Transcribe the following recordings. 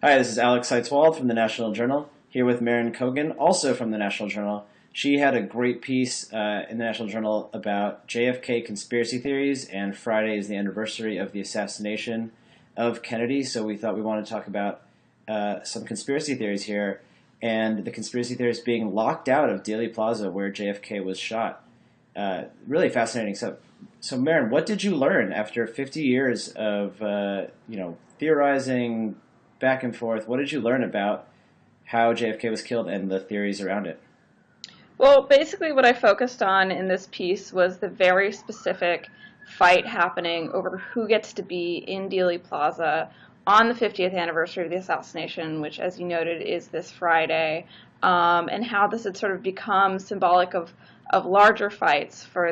Hi, this is Alex Seitz-Wald from the National Journal, here with Marin Cogan, also from the National Journal. She had a great piece in the National Journal about JFK conspiracy theories, and Friday is the anniversary of the assassination of Kennedy, so we thought we wanted to talk about some conspiracy theories here, and the conspiracy theorists being locked out of Dealey Plaza where JFK was shot. Really fascinating stuff. So, Marin, what did you learn after 50 years of theorizing back and forth? What did you learn about how JFK was killed and the theories around it? Well, basically, what I focused on in this piece was the very specific fight happening over who gets to be in Dealey Plaza on the 50th anniversary of the assassination, which, as you noted, is this Friday, and how this had sort of become symbolic of larger fights for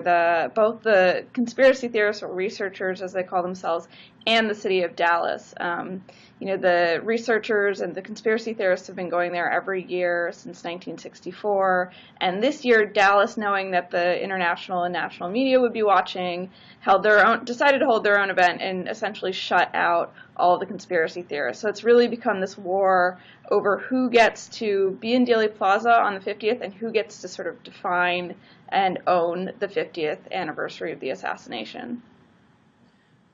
both the conspiracy theorists or researchers, as they call themselves, and the city of Dallas. The researchers and the conspiracy theorists have been going there every year since 1964, and this year Dallas, knowing that the international and national media would be watching, decided to hold their own event and essentially shut out all of the conspiracy theorists. So it's really become this war over who gets to be in Dealey Plaza on the 50th and who gets to sort of define and own the 50th anniversary of the assassination.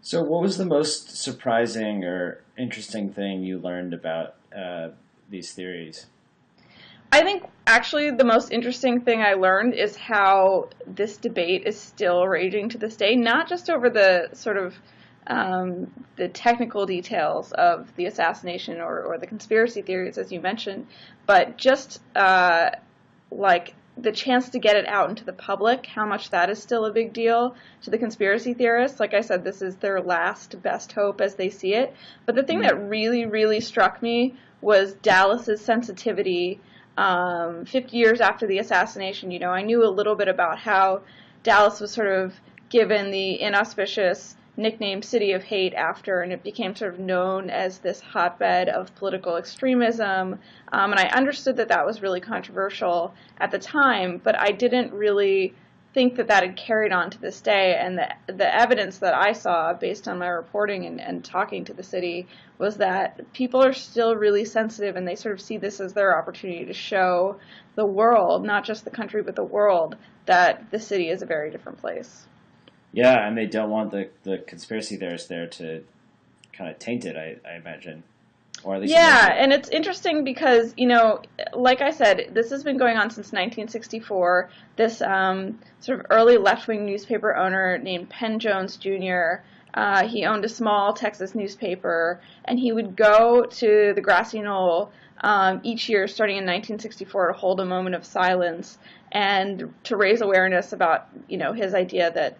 So, what was the most surprising or interesting thing you learned about these theories? I think actually the most interesting thing I learned is how this debate is still raging to this day, not just over the sort of the technical details of the assassination or the conspiracy theories, as you mentioned, but just like the chance to get it out into the public, how much that is still a big deal to the conspiracy theorists. Like I said, this is their last best hope as they see it. But the thing that really, really struck me was Dallas's sensitivity 50 years after the assassination. I knew a little bit about how Dallas was sort of given the inauspicious nickname City of Hate after, and it became sort of known as this hotbed of political extremism. And I understood that that was really controversial at the time, but I didn't really think that that had carried on to this day. And the evidence that I saw based on my reporting and talking to the city was that people are still really sensitive, and they sort of see this as their opportunity to show the world, not just the country, but the world, that the city is a very different place. Yeah, and they don't want the conspiracy theorists there to kind of taint it, I imagine. Or at least Yeah, and it's interesting because, like I said, this has been going on since 1964. This sort of early left-wing newspaper owner named Penn Jones Jr., he owned a small Texas newspaper, and he would go to the grassy knoll each year starting in 1964 to hold a moment of silence and to raise awareness about, his idea that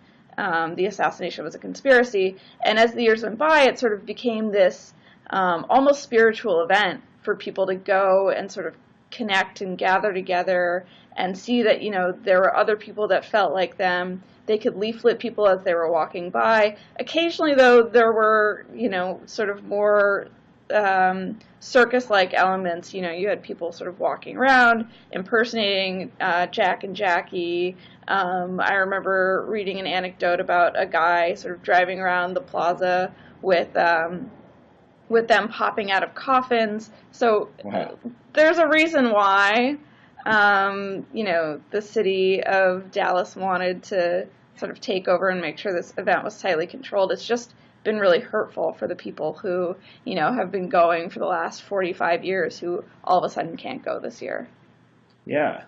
the assassination was a conspiracy. And as the years went by, it sort of became this almost spiritual event for people to go and sort of connect and gather together and see that, there were other people that felt like them. They could leaflet people as they were walking by. Occasionally, though, there were, sort of more circus-like elements. You had people sort of walking around, impersonating Jack and Jackie. I remember reading an anecdote about a guy sort of driving around the plaza with them popping out of coffins. So wow. There's a reason why, the city of Dallas wanted to sort of take over and make sure this event was tightly controlled. It's just been really hurtful for the people who, have been going for the last 45 years who all of a sudden can't go this year. Yeah.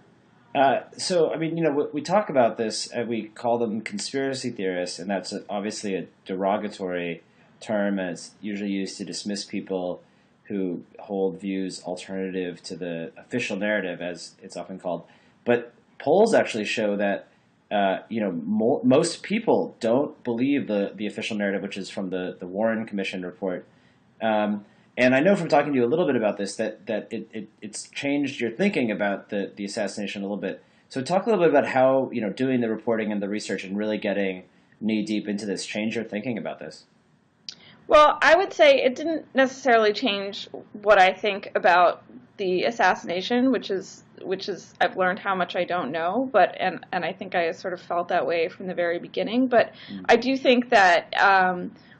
We talk about this, and we call them conspiracy theorists, and that's obviously a derogatory term, and it's usually used to dismiss people who hold views alternative to the official narrative, as it's often called. But polls actually show that most people don't believe the official narrative, which is from the Warren Commission report. And I know from talking to you a little bit about this that it's changed your thinking about the assassination a little bit. So talk a little bit about how doing the reporting and the research and really getting knee deep into this changed your thinking about this. Well, I would say it didn't necessarily change what I think about the assassination, which is I've learned how much I don't know, and I think I sort of felt that way from the very beginning. But I do think that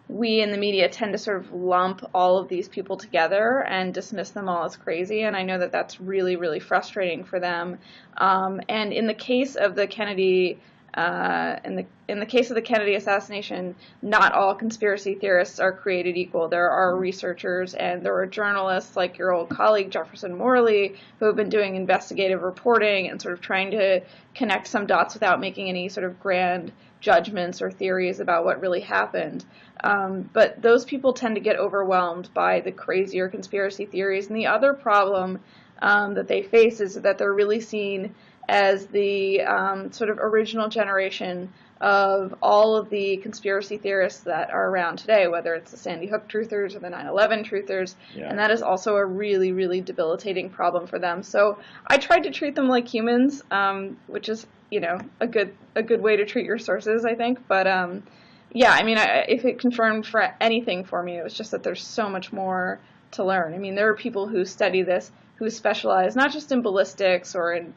we in the media tend to sort of lump all of these people together and dismiss them all as crazy, and I know that that's really, really frustrating for them. And in the case of the Kennedy, in the case of the Kennedy assassination, not all conspiracy theorists are created equal. There are researchers and there are journalists like your old colleague Jefferson Morley who have been doing investigative reporting and sort of trying to connect some dots without making any sort of grand judgments or theories about what really happened. But those people tend to get overwhelmed by the crazier conspiracy theories. And the other problem that they face is that they're really seen as the sort of original generation of all of the conspiracy theorists that are around today, whether it's the Sandy Hook truthers or the 9/11 truthers, and that is also a really, really debilitating problem for them. So I tried to treat them like humans, which is, a good way to treat your sources, I think. But yeah, I mean, if it confirmed for anything for me, it was just that there's so much more to learn. I mean, there are people who study this who specialize not just in ballistics or in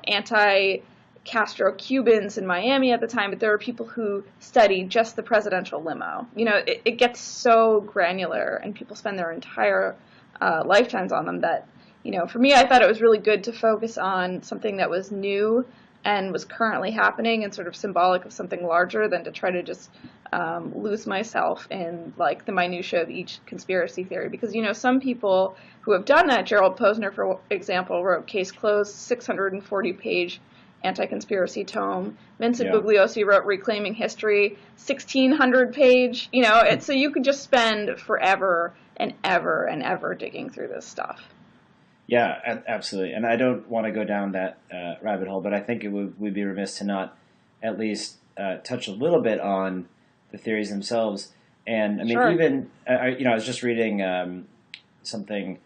anti-Castro Cubans in Miami at the time, but there are people who study just the presidential limo. It gets so granular, and people spend their entire lifetimes on them that, for me, I thought it was really good to focus on something that was new and was currently happening and sort of symbolic of something larger than to try to just lose myself in like the minutia of each conspiracy theory. Because, some people who have done that, Gerald Posner, for example, wrote Case Closed, 640-page anti-conspiracy tome. Vincent Bugliosi wrote Reclaiming History, 1,600-page. So you could just spend forever and ever and ever digging through this stuff. Yeah, absolutely. And I don't want to go down that rabbit hole, but I think we'd be remiss to not at least touch a little bit on the theories themselves. And I mean, Sure. even I was just reading something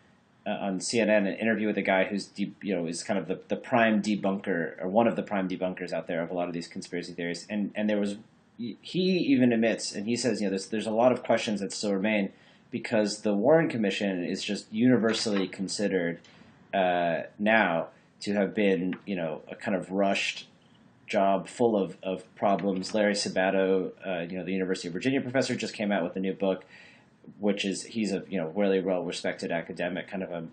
on CNN, an interview with a guy who's is kind of the prime debunker, or one of the prime debunkers out there of a lot of these conspiracy theories. And he even admits, and he says, there's a lot of questions that still remain, because the Warren Commission is just universally considered now to have been, a kind of rushed job full of problems. Larry Sabato, the University of Virginia professor, just came out with a new book, he's a really well-respected academic, kind of a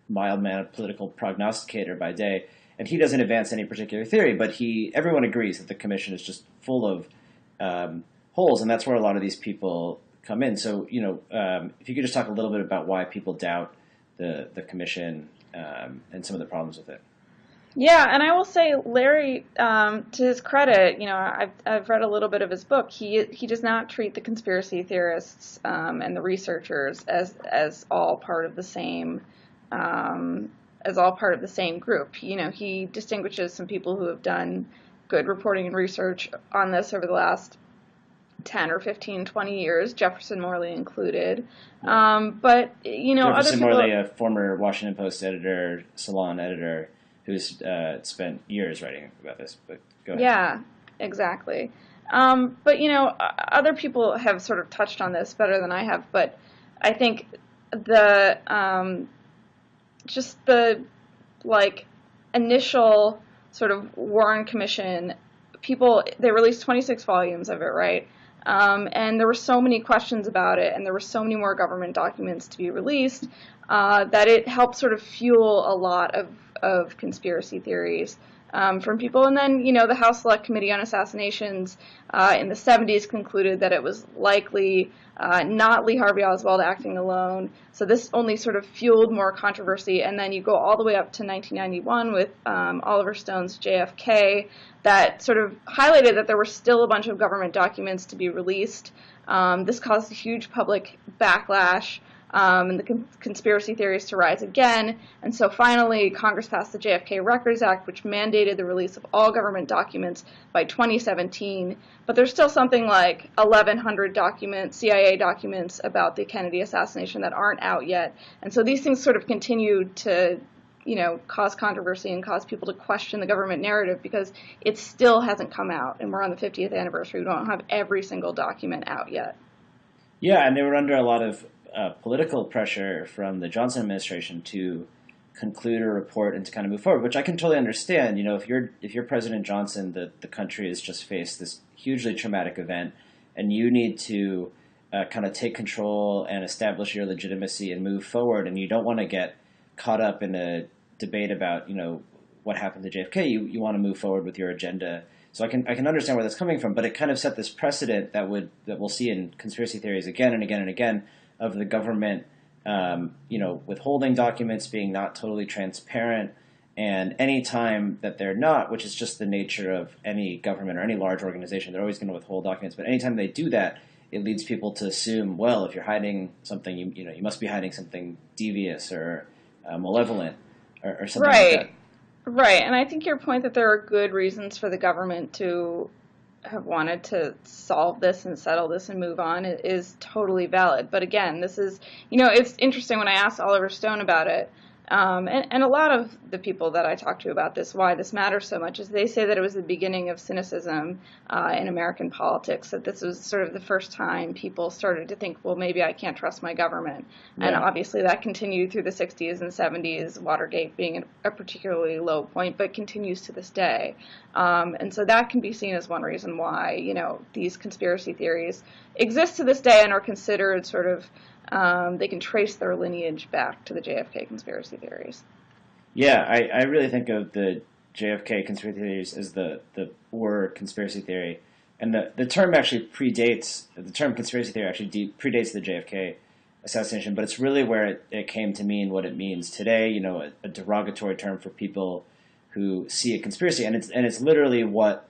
mild-mannered political prognosticator by day, and he doesn't advance any particular theory, but everyone agrees that the commission is just full of holes, and that's where a lot of these people come in. So, if you could just talk a little bit about why people doubt the commission and some of the problems with it. Yeah, and I will say, Larry, to his credit, I've read a little bit of his book. He does not treat the conspiracy theorists and the researchers as all part of the same group. He distinguishes some people who have done good reporting and research on this over the last 10 or 15, 20 years, Jefferson Morley included. But, Jefferson other people... Morley, a former Washington Post editor, Salon editor, who's spent years writing about this. But go ahead. Yeah, exactly. But, other people have sort of touched on this better than I have, but I think the initial sort of Warren Commission, they released 26 volumes of it, right? And there were so many questions about it, and there were so many more government documents to be released, that it helped sort of fuel a lot of conspiracy theories from people. And then, the House Select Committee on Assassinations in the 70s concluded that it was likely not Lee Harvey Oswald acting alone. So this only sort of fueled more controversy. And then you go all the way up to 1991 with Oliver Stone's JFK, that sort of highlighted that there were still a bunch of government documents to be released. This caused a huge public backlash, and the conspiracy theories to rise again. And so finally, Congress passed the JFK Records Act, which mandated the release of all government documents by 2017. But there's still something like 1,100 documents, CIA documents, about the Kennedy assassination that aren't out yet. And so these things sort of continue to cause controversy and cause people to question the government narrative, because it still hasn't come out, and we're on the 50th anniversary. We don't have every single document out yet. Yeah, and they were under a lot of political pressure from the Johnson administration to conclude a report and to kind of move forward, which I can totally understand. If you're President Johnson, the country has just faced this hugely traumatic event, and you need to kind of take control and establish your legitimacy and move forward, and you don't want to get caught up in a debate about what happened to JFK. You want to move forward with your agenda. So I can understand where that's coming from, but it kind of set this precedent that we'll see in conspiracy theories again and again and again of the government, withholding documents, being not totally transparent, and any time that they're not, which is just the nature of any government or any large organization, they're always going to withhold documents. But anytime they do that, it leads people to assume, well, if you're hiding something, you must be hiding something devious or malevolent or something like that. Right, and I think your point that there are good reasons for the government to have wanted to solve this and settle this and move on is totally valid. But again, this is, it's interesting when I asked Oliver Stone about it, and a lot of the people that I talked to about this, why this matters so much, is they say that it was the beginning of cynicism in American politics, that this was sort of the first time people started to think, well, maybe I can't trust my government. Yeah. And obviously that continued through the 60s and 70s, Watergate being a particularly low point, but continues to this day. And so that can be seen as one reason why, these conspiracy theories exist to this day and are considered sort of they can trace their lineage back to the JFK conspiracy theories. Yeah, I really think of the JFK conspiracy theories as the word conspiracy theory. And the term actually the term conspiracy theory actually predates the JFK assassination, but it's really where it came to mean what it means today, a derogatory term for people who see a conspiracy. And it's literally what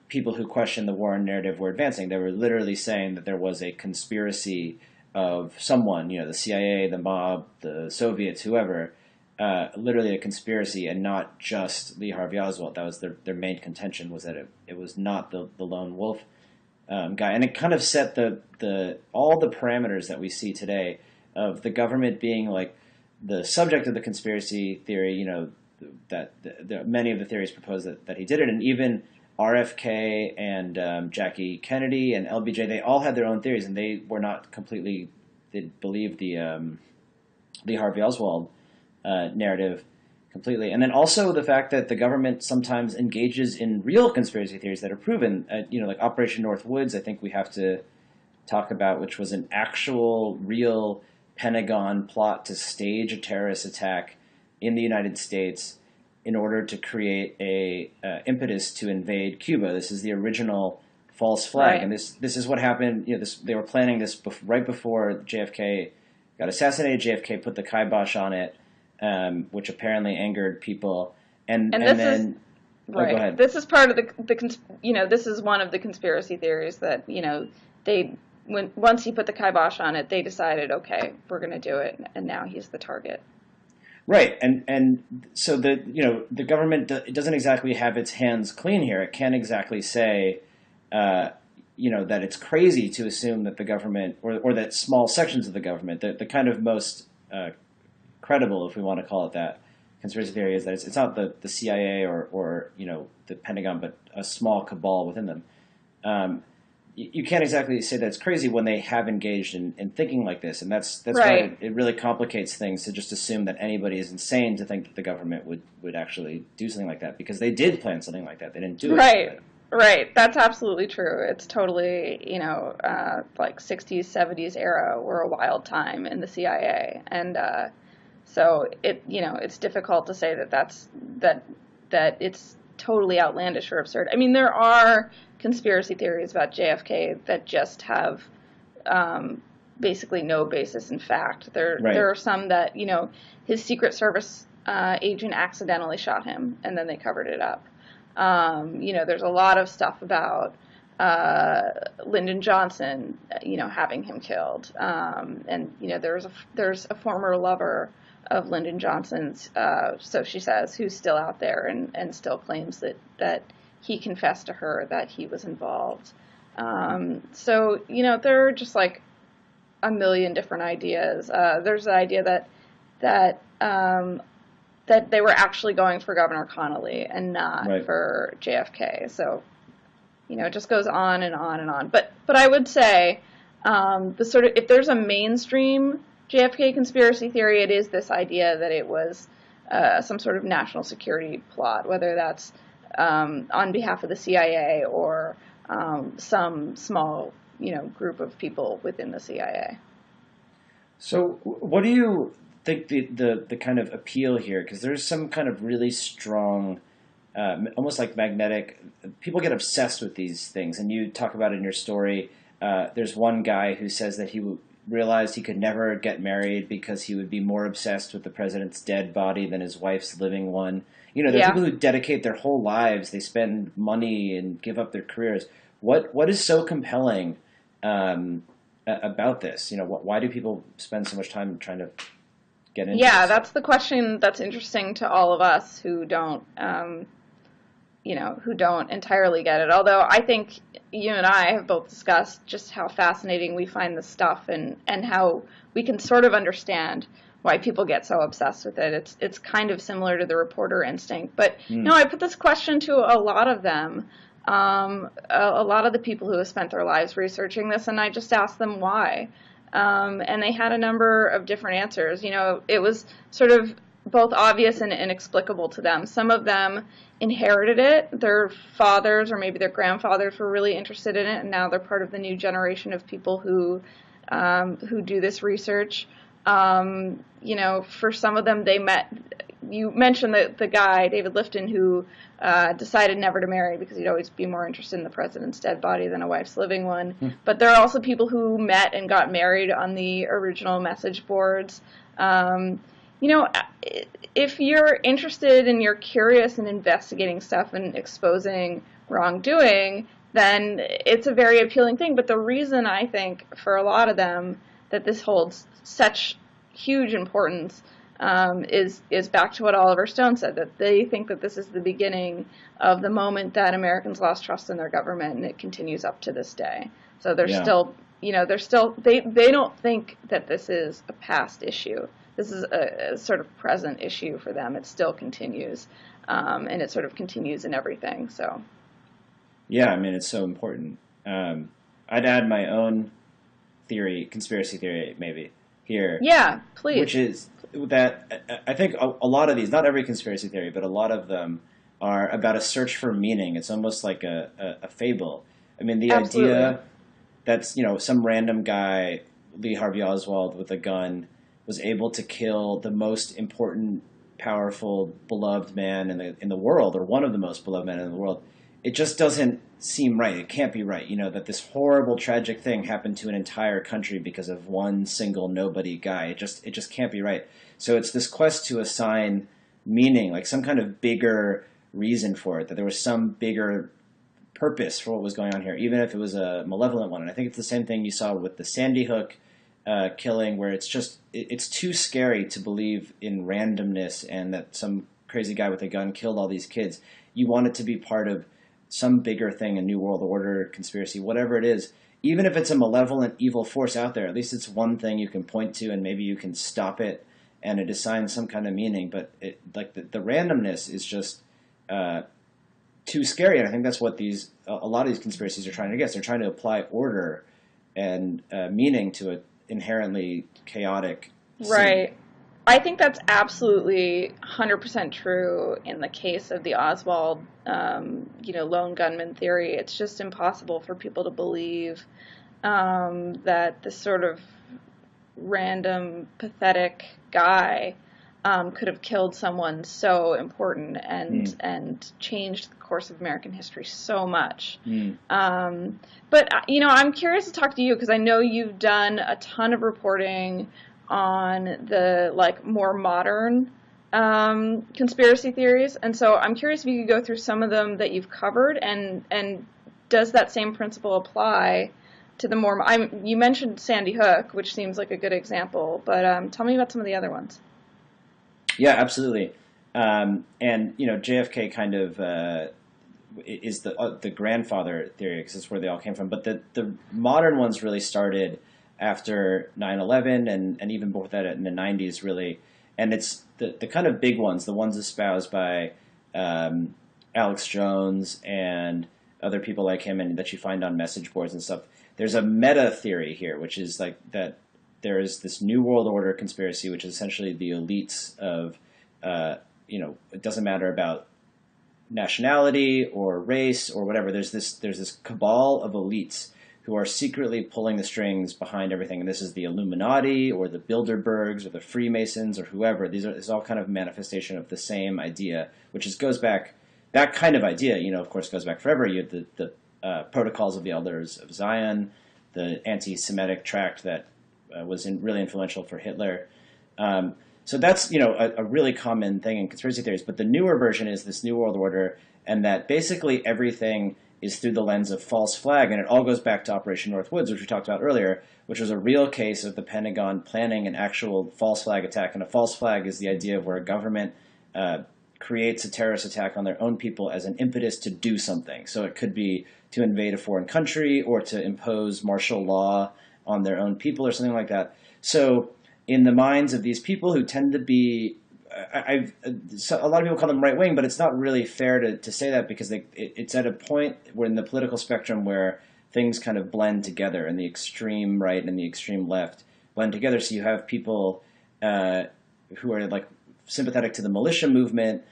people who question the Warren narrative were advancing. They were literally saying that there was a conspiracy of someone, the CIA, the mob, the Soviets, whoever, literally a conspiracy, and not just Lee Harvey Oswald. That was their main contention, was that it was not the lone wolf guy. And it kind of set all the parameters that we see today of the government being like the subject of the conspiracy theory, that many of the theories propose that he did it, and even RFK and Jackie Kennedy and LBJ, they all had their own theories, and they were not completely, they believed the Lee Harvey Oswald narrative completely. And then also the fact that the government sometimes engages in real conspiracy theories that are proven, like Operation Northwoods, I think we have to talk about, which was an actual real Pentagon plot to stage a terrorist attack in the United States in order to create a impetus to invade Cuba. This is the original false flag, right. And this is what happened. They were planning this right before JFK got assassinated. JFK put the kibosh on it, which apparently angered people. And then right. Go ahead. This is part of this is one of the conspiracy theories that once he put the kibosh on it, they decided, okay, we're going to do it, and now he's the target. Right, and so the government doesn't exactly have its hands clean here. It can't exactly say, that it's crazy to assume that the government or that small sections of the government, the kind of most credible, if we want to call it that, conspiracy theory is that it's not the CIA or the Pentagon, but a small cabal within them. You can't exactly say that it's crazy when they have engaged in thinking like this, and that's right. why it really complicates things to just assume that anybody is insane to think that the government would actually do something like that, because they did plan something like that. They didn't do it. Right. That's absolutely true. It's totally, like 60s, 70s era were a wild time in the CIA, and so it's difficult to say that it's totally outlandish or absurd. I mean, there are conspiracy theories about JFK that just have basically no basis in fact. There are some that, his Secret Service agent accidentally shot him and then they covered it up. There's a lot of stuff about Lyndon Johnson, having him killed. And there's a former lover of Lyndon Johnson's, so she says, who's still out there and still claims that he confessed to her that he was involved. So, there are just like a million different ideas. There's the idea that they were actually going for Governor Connolly and not right. for JFK. So, it just goes on and on and on. But I would say, if there's a mainstream JFK conspiracy theory, it is this idea that it was some sort of national security plot, whether that's on behalf of the CIA or some small, group of people within the CIA. So, what do you think the kind of appeal here? Because there's some kind of really strong, almost like magnetic. People get obsessed with these things, and you talk about it in your story. There's one guy who says that realized he could never get married because he would be more obsessed with the president's dead body than his wife's living one. There are people who dedicate their whole lives. They spend money and give up their careers. What is so compelling about this? Why do people spend so much time trying to get into Yeah, this? that's the question that's interesting to all of us who don't entirely get it. Although I think you and I have both discussed just how fascinating we find this stuff and how we can sort of understand why people get so obsessed with it. It's kind of similar to the reporter instinct. But I put this question to a lot of them, a lot of the people who have spent their lives researching this, and I just asked them why. And they had a number of different answers. It was sort of both obvious and inexplicable to them. Some of them inherited it. Their fathers or maybe their grandfathers were really interested in it, and now they're part of the new generation of people who do this research. For some of them, they met. You mentioned the guy, David Lifton, who decided never to marry because he'd always be more interested in the president's dead body than a wife's living one. But there are also people who met and got married on the original message boards. If you're interested and you're curious in investigating stuff and exposing wrongdoing, then it's a very appealing thing. But the reason I think for a lot of them that this holds such huge importance is back to what Oliver Stone said, that they think that this is the beginning of the moment that Americans lost trust in their government, and it continues up to this day. So they're still, they don't think that this is a past issue. This is a sort of present issue for them. It still continues, and it sort of continues in everything. So, yeah, I mean, it's so important. I'd add my own conspiracy theory, maybe here. Yeah, please. Which is that I think a lot of these, not every conspiracy theory, but a lot of them are about a search for meaning. It's almost like a fable. I mean, the idea that's some random guy, Lee Harvey Oswald, with a gun was able to kill the most important, powerful, beloved man in the world, or one of the most beloved men in the world. It just doesn't seem right. It can't be right. That this horrible, tragic thing happened to an entire country because of one single nobody guy. It just can't be right. So it's this quest to assign meaning, like some kind of bigger reason for it, that there was some bigger purpose for what was going on here, even if it was a malevolent one. And I think it's the same thing you saw with the Sandy Hook killing, where it's too scary to believe in randomness and that some crazy guy with a gun killed all these kids. You want it to be part of some bigger thing, a new world order, conspiracy, whatever it is. Even if it's a malevolent, evil force out there, at least it's one thing you can point to, and maybe you can stop it, and it assigns some kind of meaning. But the randomness is just too scary, and I think that's what a lot of these conspiracies are trying to get. They're trying to apply order and meaning to an inherently chaotic scene. Right. I think that's absolutely 100% true in the case of the Oswald, lone gunman theory. It's just impossible for people to believe that this sort of random, pathetic guy could have killed someone so important and changed the course of American history so much. But I'm curious to talk to you because I know you've done a ton of reporting on the more modern conspiracy theories, and so I'm curious if you could go through some of them that you've covered, and does that same principle apply to the more? You mentioned Sandy Hook, which seems like a good example, but tell me about some of the other ones. Yeah, absolutely. And JFK kind of is the grandfather theory because that's where they all came from. But the modern ones really started after 9/11 and even before that in the 90s, really. And it's the kind of big ones, the ones espoused by Alex Jones and other people like him, and that you find on message boards and stuff. There's a meta theory here, which is like that there is this New World Order conspiracy, which is essentially the elites of, it doesn't matter about nationality or race or whatever. There's this cabal of elites who are secretly pulling the strings behind everything. And this is the Illuminati or the Bilderbergs or the Freemasons or whoever. This is all kind of manifestation of the same idea, which goes back, that kind of idea, of course, goes back forever. You have the Protocols of the Elders of Zion, the anti-Semitic tract that was really influential for Hitler. So that's, a really common thing in conspiracy theories. But the newer version is this New World Order, and that basically everything is through the lens of false flag. And it all goes back to Operation Northwoods, which we talked about earlier, which was a real case of the Pentagon planning an actual false flag attack. And a false flag is the idea of where a government creates a terrorist attack on their own people as an impetus to do something. So it could be to invade a foreign country or to impose martial law on their own people or something like that. So in the minds of these people who tend to be, a lot of people call them right wing, but it's not really fair to say that, because it's at a point where in the political spectrum where things kind of blend together, and the extreme right and the extreme left blend together. So you have people who are like sympathetic to the militia movement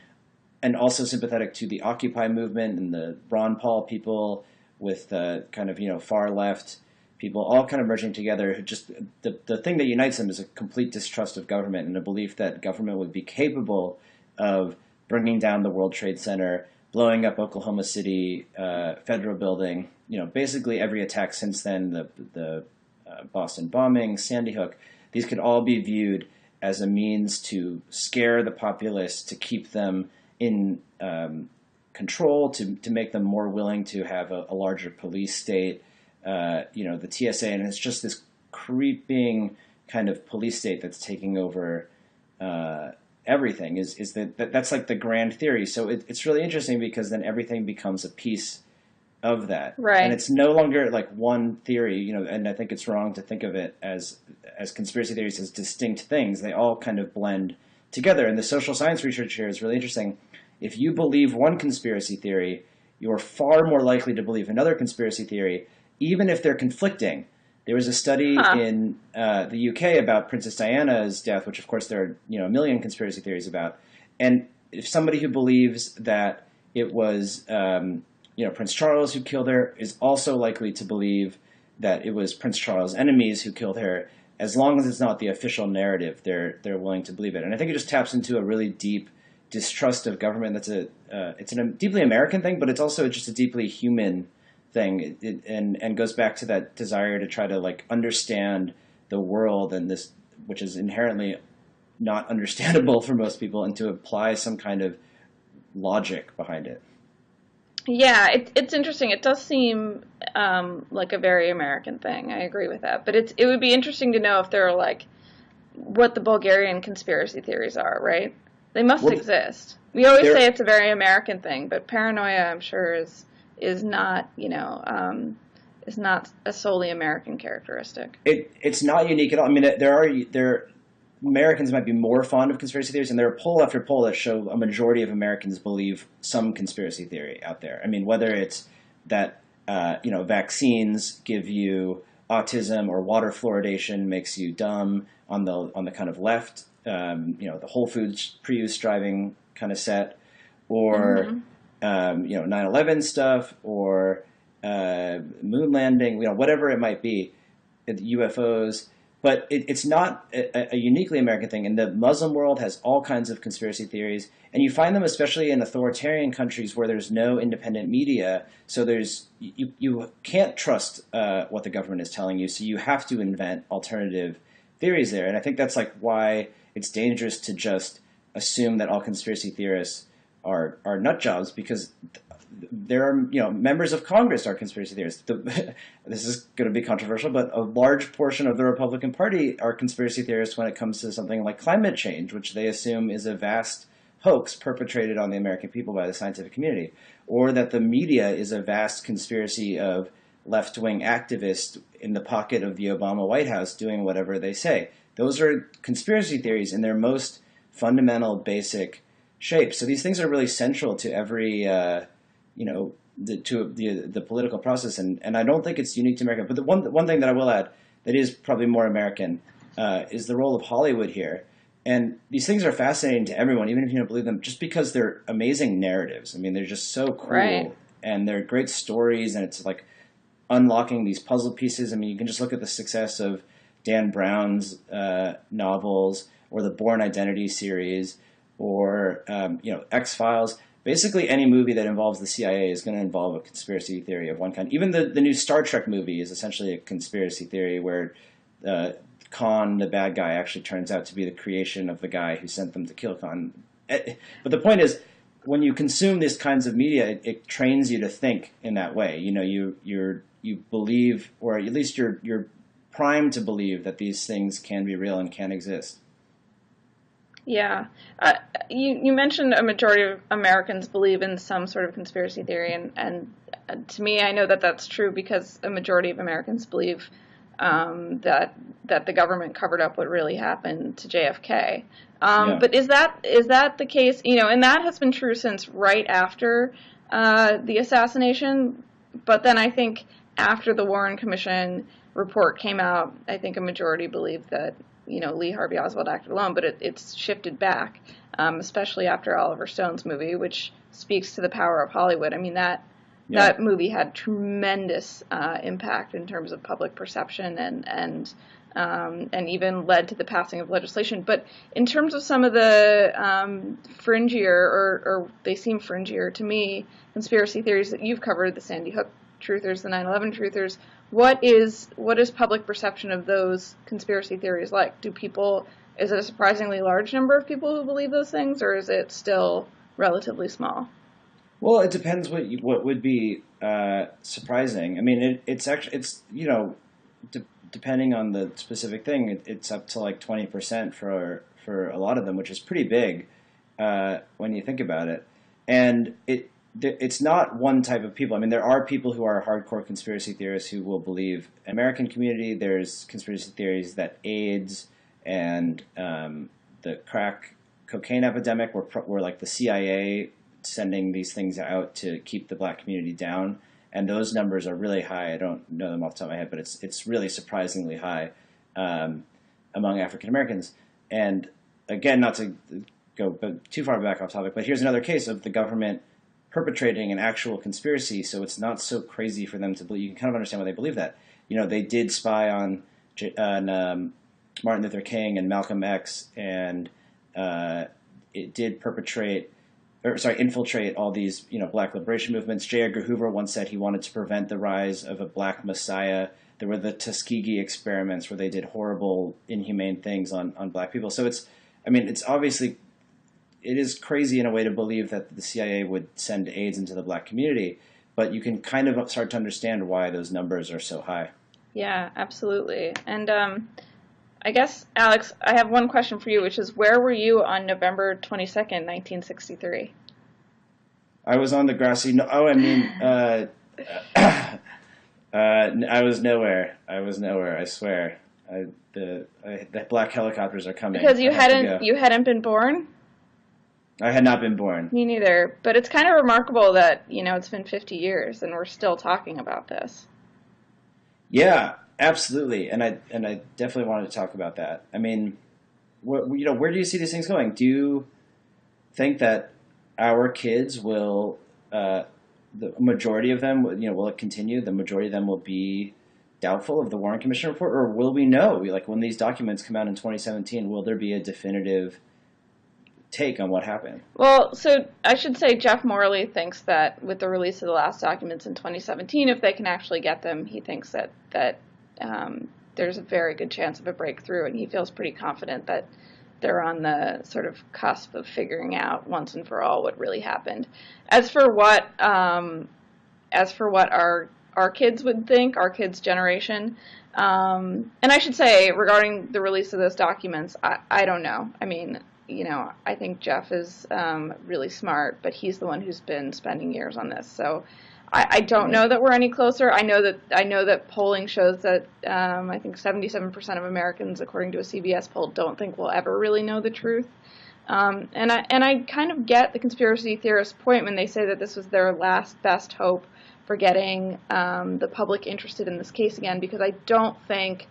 and also sympathetic to the Occupy movement, and the Ron Paul people with kind of far left people all kind of merging together. Just the thing that unites them is a complete distrust of government and a belief that government would be capable of bringing down the World Trade Center, blowing up Oklahoma City Federal Building. Basically every attack since then, the Boston bombing, Sandy Hook, these could all be viewed as a means to scare the populace, to keep them in control, to make them more willing to have a larger police state. The TSA, and it's just this creeping kind of police state that's taking over everything. That's like the grand theory. So it's really interesting, because then everything becomes a piece of that, right? And it's no longer like one theory, And I think it's wrong to think of it as conspiracy theories as distinct things. They all kind of blend together. And the social science research here is really interesting. If you believe one conspiracy theory, you're far more likely to believe another conspiracy theory, even if they're conflicting. There was a study in the UK about Princess Diana's death, which of course there are a million conspiracy theories about. And if somebody who believes that it was Prince Charles who killed her is also likely to believe that it was Prince Charles' enemies who killed her, as long as it's not the official narrative, they're willing to believe it. And I think it just taps into a really deep distrust of government. It's a deeply American thing, but it's also just a deeply human thing, and goes back to that desire to try to like understand the world, and this, which is inherently not understandable for most people, and to apply some kind of logic behind it. Yeah, it's interesting. It does seem like a very American thing. I agree with that. But it would be interesting to know if there are like what the Bulgarian conspiracy theories are, right? They must exist. We always say it's a very American thing, but paranoia, I'm sure, is not, is not a solely American characteristic. It's not unique at all. I mean, there Americans might be more fond of conspiracy theories, and there are poll after poll that show a majority of Americans believe some conspiracy theory out there. I mean, whether it's that vaccines give you autism, or water fluoridation makes you dumb on the kind of left, the Whole Foods Prius driving kind of set, or 9/11 stuff, or moon landing, whatever it might be, UFOs. But it's not a uniquely American thing. And the Muslim world has all kinds of conspiracy theories. And you find them especially in authoritarian countries where there's no independent media. So you can't trust what the government is telling you. So you have to invent alternative theories there. And I think that's like why it's dangerous to just assume that all conspiracy theorists are nut jobs, because there are, members of Congress are conspiracy theorists. This is going to be controversial, but a large portion of the Republican Party are conspiracy theorists when it comes to something like climate change, which they assume is a vast hoax perpetrated on the American people by the scientific community, or that the media is a vast conspiracy of left-wing activists in the pocket of the Obama White House doing whatever they say. Those are conspiracy theories in their most fundamental, basic shape. So these things are really central to every the political process, and I don't think it's unique to America. But the one thing that I will add, that is probably more American, is the role of Hollywood here. And these things are fascinating to everyone, even if you don't believe them, just because they're amazing narratives. I mean, they're just so cool, Right. and they're great stories, and it's like unlocking these puzzle pieces. I mean, you can just look at the success of Dan Brown's novels, or the Bourne Identity series, or X-Files. Basically, any movie that involves the CIA is going to involve a conspiracy theory of one kind. Even the new Star Trek movie is essentially a conspiracy theory where Khan, the bad guy, actually turns out to be the creation of the guy who sent them to kill Khan. But the point is, when you consume these kinds of media, it trains you to think in that way. You believe, or at least you're primed to believe that these things can be real and can exist. Yeah. You mentioned a majority of Americans believe in some sort of conspiracy theory, and to me, I know that that's true because a majority of Americans believe that the government covered up what really happened to JFK. Yeah. But is that the case? And that has been true since right after the assassination. But then I think after the Warren Commission report came out, I think a majority believed that Lee Harvey Oswald acted alone, but it's shifted back, especially after Oliver Stone's movie, which speaks to the power of Hollywood. I mean, that movie had tremendous impact in terms of public perception and even led to the passing of legislation. But in terms of some of the fringier, or they seem fringier to me, conspiracy theories that you've covered, the Sandy Hook truthers, the 9/11 truthers, what is public perception of those conspiracy theories like? Is it a surprisingly large number of people who believe those things, or is it still relatively small? Well, it depends what would be surprising. I mean, depending on the specific thing, it's up to like 20% for a lot of them, which is pretty big when you think about it. And it's not one type of people. I mean, there are people who are hardcore conspiracy theorists who will believe American community. There's conspiracy theories that AIDS and the crack cocaine epidemic were like the CIA sending these things out to keep the black community down. And those numbers are really high. I don't know them off the top of my head, but it's really surprisingly high among African Americans. And again, not to go too far back off topic, but here's another case of the government perpetrating an actual conspiracy, so it's not so crazy for them to believe. You can kind of understand why they believe that. They did spy on Martin Luther King and Malcolm X, and it did infiltrate all these, black liberation movements. J. Edgar Hoover once said he wanted to prevent the rise of a black messiah. There were the Tuskegee experiments where they did horrible, inhumane things on black people. So it's obviously, it is crazy in a way to believe that the CIA would send AIDS into the black community, but you can kind of start to understand why those numbers are so high. Yeah, absolutely. And I guess, Alex, I have one question for you, which is, where were you on November 22nd, 1963? I was on the grassy... I was nowhere. I swear. The black helicopters are coming. Because you hadn't been born? I had not been born. Me neither. But it's kind of remarkable that, it's been 50 years and we're still talking about this. Yeah, absolutely. And I definitely wanted to talk about that. I mean, where do you see these things going? Do you think that our kids will, the majority of them, will it continue? The majority of them will be doubtful of the Warren Commission report? Or will we know, when these documents come out in 2017, will there be a definitive take on what happened? Well, so I should say Jeff Morley thinks that with the release of the last documents in 2017, if they can actually get them, he thinks that there's a very good chance of a breakthrough, and he feels pretty confident that they're on the sort of cusp of figuring out once and for all what really happened. As for what our kids would think, our kids' generation, and I should say regarding the release of those documents, I don't know. I mean, I think Jeff is really smart, but he's the one who's been spending years on this. So I don't know that we're any closer. I know that polling shows that I think 77% of Americans, according to a CBS poll, don't think we'll ever really know the truth. And I kind of get the conspiracy theorist's point when they say that this was their last best hope for getting the public interested in this case again, because I don't think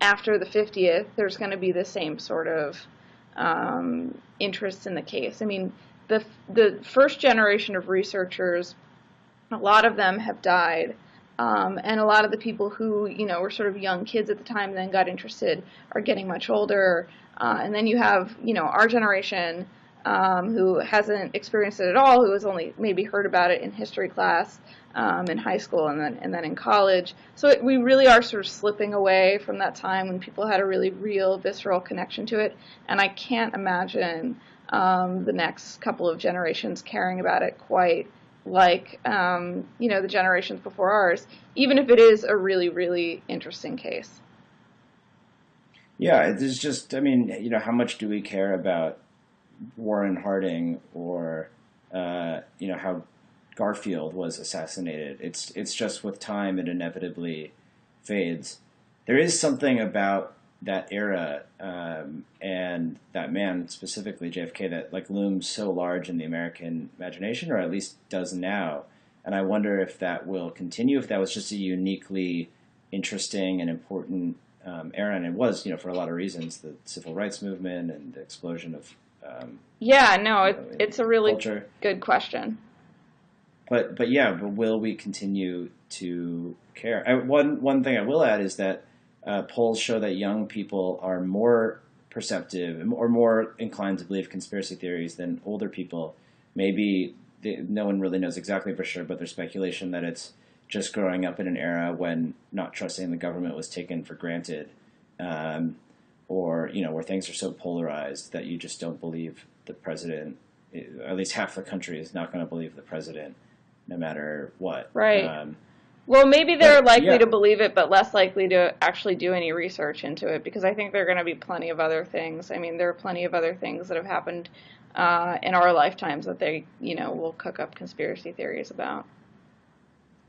after the 50th, there's going to be the same sort of interest in the case. I mean, the first generation of researchers, a lot of them have died, and a lot of the people who, were sort of young kids at the time and then got interested are getting much older. And then you have, our generation who hasn't experienced it at all, who has only maybe heard about it in history class in high school and then in college. So we really are sort of slipping away from that time when people had a really real, visceral connection to it. And I can't imagine the next couple of generations caring about it quite like, the generations before ours, even if it is a really, really interesting case. Yeah, it's just, how much do we care about Warren Harding or, how Garfield was assassinated? It's just with time it inevitably fades. There is something about that era and that man specifically, JFK, that looms so large in the American imagination, or at least does now. And I wonder if that will continue, if that was just a uniquely interesting and important era, and it was, for a lot of reasons, the civil rights movement and the explosion of it's a really culture. Good question. But will we continue to care? One thing I will add is that polls show that young people are more perceptive or more inclined to believe conspiracy theories than older people. Maybe no one really knows exactly for sure, but there's speculation that it's just growing up in an era when not trusting the government was taken for granted, or where things are so polarized that you just don't believe the president. At least half the country is not going to believe the president, no matter what. Right. Well, maybe they're likely to believe it, but less likely to actually do any research into it, because I think there are going to be plenty of other things. I mean, there are plenty of other things that have happened in our lifetimes that they, will cook up conspiracy theories about.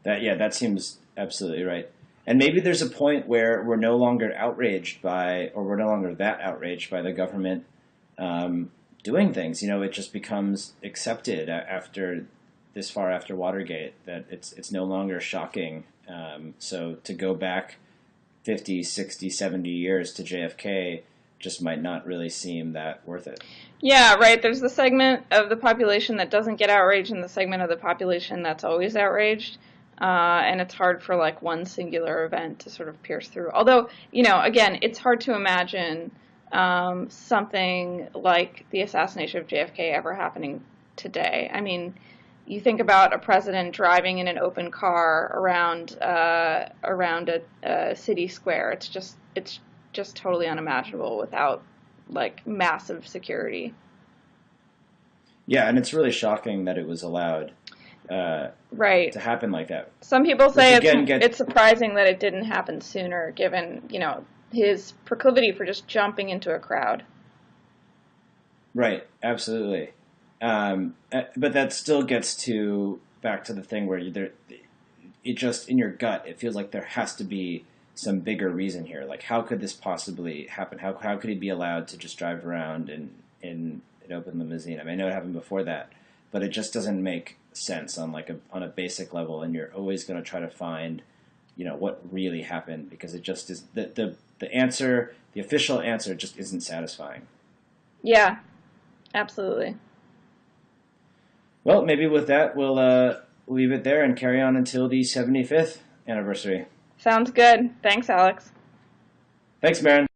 That seems absolutely right. And maybe there's a point where we're no longer outraged by, or we're no longer that outraged by the government doing things. It just becomes accepted after this far after Watergate that it's no longer shocking. So to go back 50, 60, 70 years to JFK just might not really seem that worth it. Yeah, right. There's the segment of the population that doesn't get outraged and the segment of the population that's always outraged. And it's hard for one singular event to sort of pierce through. Although, again, it's hard to imagine something like the assassination of JFK ever happening today. I mean, you think about a president driving in an open car around a city square. It's just totally unimaginable without massive security. Yeah, and it's really shocking that it was allowed. Right. To happen like that. Some people say it's surprising that it didn't happen sooner, given, his proclivity for just jumping into a crowd. Right, absolutely. But that still gets back to the thing where it just, in your gut, it feels like there has to be some bigger reason here. How could this possibly happen? How could he be allowed to just drive around in an open limousine? I know it happened before that, but it just doesn't make sense on a basic level, and you're always going to try to find what really happened, because it just is the answer, the official answer just isn't satisfying. Yeah, absolutely. Well, maybe with that we'll leave it there and carry on until the 75th anniversary. Sounds good. Thanks, Alex. Thanks, Marin.